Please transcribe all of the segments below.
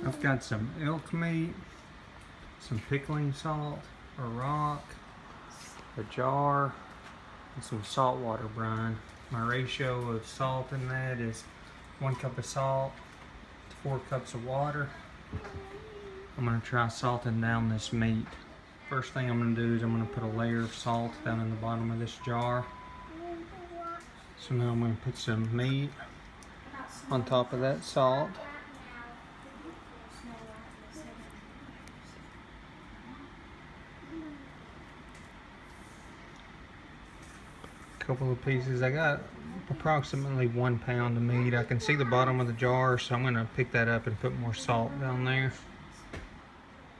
I've got some elk meat, some pickling salt, a rock, a jar, and some saltwater brine. My ratio of salt in that is 1 cup of salt to 4 cups of water. I'm going to try salting down this meat. First thing I'm going to do is I'm going to put a layer of salt down in the bottom of this jar. So now I'm going to put some meat on top of that salt. Couple of pieces. I got approximately 1 pound of meat. I can see the bottom of the jar, so I'm going to pick that up and put more salt down there.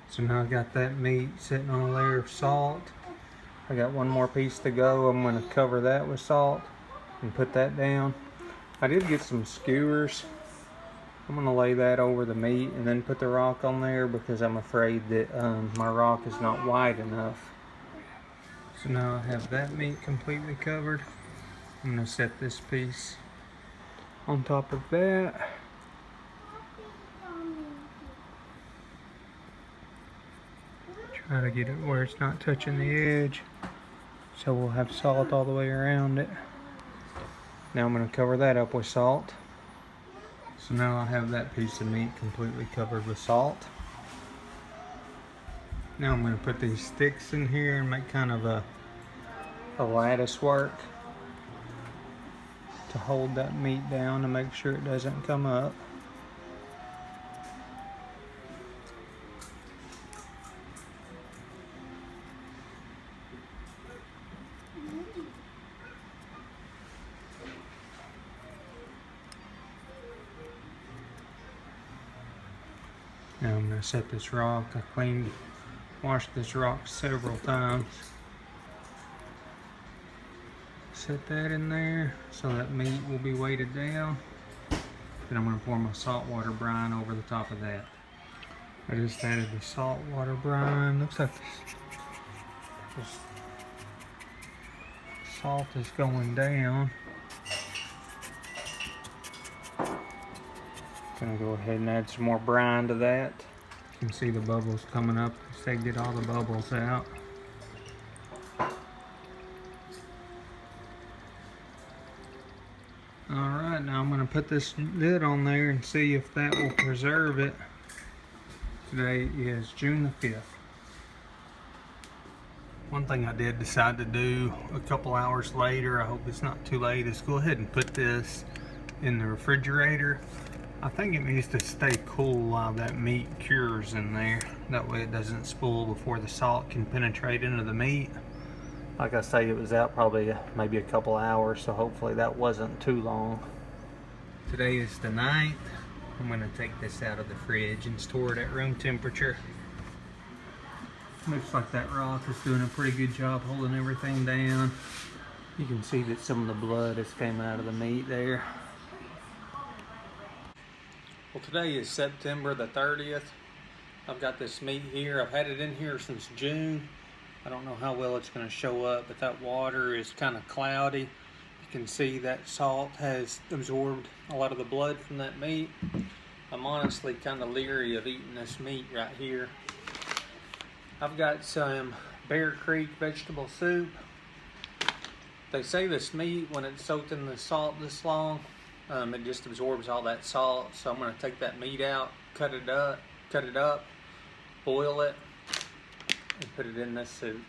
So now I got that meat sitting on a layer of salt. I got one more piece to go. I'm going to cover that with salt and put that down. I did get some skewers. I'm going to lay that over the meat and then put the rock on there because I'm afraid that my rock is not wide enough. So now I have that meat completely covered. I'm going to set this piece on top of that. Try to get it where it's not touching the edge. So we'll have salt all the way around it. Now I'm going to cover that up with salt. So now I have that piece of meat completely covered with salt. Now I'm going to put these sticks in here and make kind of a lattice work to hold that meat down to make sure it doesn't come up. Now I'm going to set this rock. I washed this rock several times. Set that in there so that meat will be weighted down. Then I'm going to pour my saltwater brine over the top of that. I just added the saltwater brine. Looks like this salt is going down. Gonna go ahead and add some more brine to that. You can see the bubbles coming up as they get all the bubbles out. Alright, now I'm going to put this lid on there and see if that will preserve it. Today is June the 5th. One thing I did decide to do a couple hours later, I hope it's not too late, is go ahead and put this in the refrigerator. I think it needs to stay cool while that meat cures in there. That way it doesn't spoil before the salt can penetrate into the meat. Like I say, it was out probably maybe a couple hours, so hopefully that wasn't too long. Today is the 9th. I'm going to take this out of the fridge and store it at room temperature. Looks like that rock is doing a pretty good job holding everything down. You can see that some of the blood has came out of the meat there. Well, today is September the 30th. I've got this meat here. I've had it in here since June. I don't know how well it's going to show up, but that water is kind of cloudy. You can see that salt has absorbed a lot of the blood from that meat. I'm honestly kind of leery of eating this meat right here. I've got some Bear Creek vegetable soup. They say this meat, when it's soaked in the salt this long, it just absorbs all that salt. So I'm going to take that meat out, cut it up, boil it, and put it in this soup.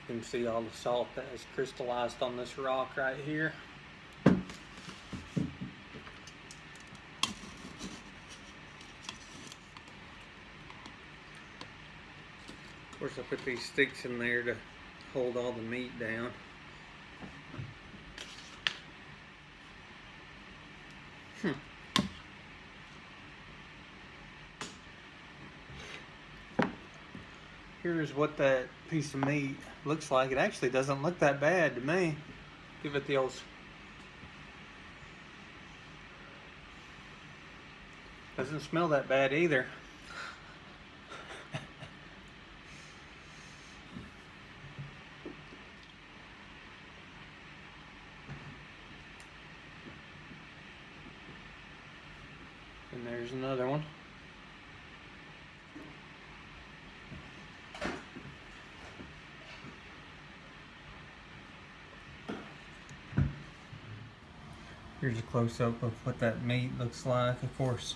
You can see all the salt that has crystallized on this rock right here. Of course, I put these sticks in there to hold all the meat down. Here's what that piece of meat looks like. It actually doesn't look that bad to me. Give it the old... Doesn't smell that bad either. there's another one. Here's a close-up of what that meat looks like. Of course,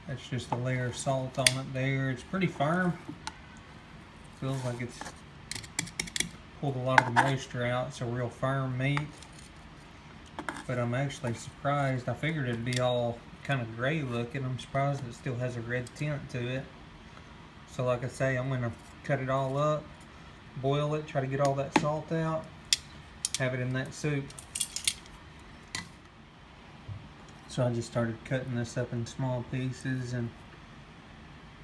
that's just a layer of salt on it there. It's pretty firm. Feels like it's pulled a lot of the moisture out. It's a real firm meat. But I'm actually surprised. I figured it'd be all kind of gray looking. I'm surprised it still has a red tint to it. So like I say, I'm going to cut it all up, boil it, try to get all that salt out, have it in that soup. So I just started cutting this up in small pieces, and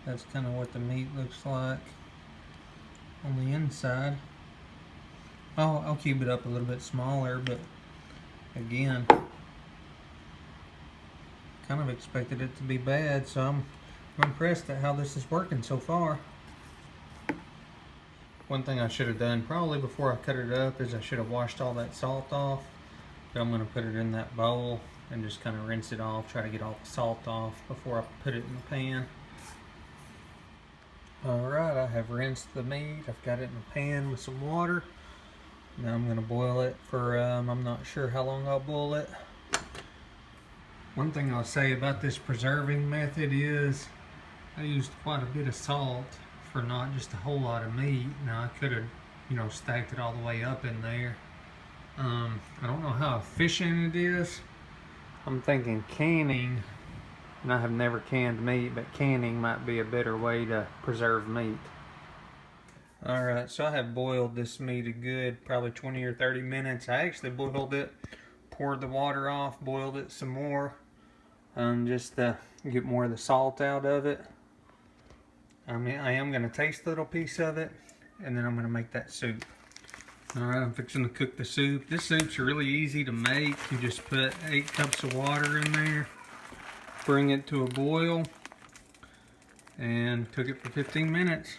that's kind of what the meat looks like on the inside. I'll cube it up a little bit smaller, but again, kind of expected it to be bad, so I'm impressed at how this is working so far. One thing I should have done probably before I cut it up is I should have washed all that salt off, but I'm going to put it in that bowl and just kind of rinse it off, try to get all the salt off before I put it in the pan. Alright, I have rinsed the meat. I've got it in the pan with some water. Now I'm going to boil it for, I'm not sure how long I'll boil it. One thing I'll say about this preserving method is I used quite a bit of salt for not just a whole lot of meat. Now I could have, stacked it all the way up in there. I don't know how efficient it is. I'm thinking canning, and I have never canned meat, but canning might be a better way to preserve meat. Alright, so I have boiled this meat a good probably 20 or 30 minutes. I actually boiled it, poured the water off, boiled it some more, just to get more of the salt out of it. I am going to taste a little piece of it, and then I'm going to make that soup. Alright, I'm fixing to cook the soup. This soup's really easy to make. You just put 8 cups of water in there, bring it to a boil, and cook it for 15 minutes.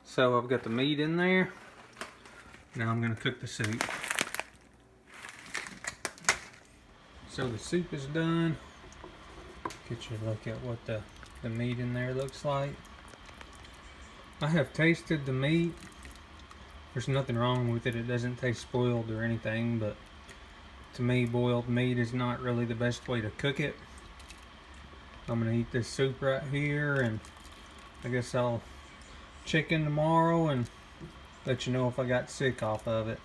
So I've got the meat in there. Now I'm going to cook the soup. So the soup is done. Get you a look at what the meat in there looks like. I have tasted the meat. There's nothing wrong with it. It doesn't taste spoiled or anything, but to me, boiled meat is not really the best way to cook it. I'm going to eat this soup right here, and I guess I'll check in tomorrow and let you know if I got sick off of it.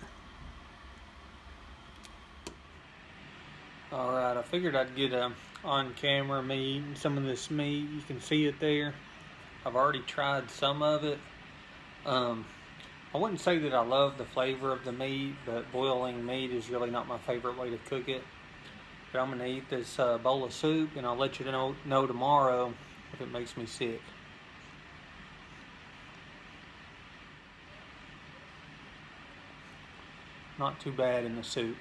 Alright, I figured I'd get on camera me eating some of this meat. You can see it there. I've already tried some of it. I wouldn't say that I love the flavor of the meat, but boiling meat is really not my favorite way to cook it. But I'm going to eat this bowl of soup, and I'll let you know tomorrow if it makes me sick. Not too bad in the soup.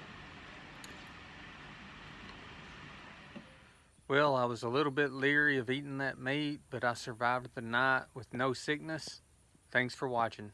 Well, I was a little bit leery of eating that meat, but I survived the night with no sickness. Thanks for watching.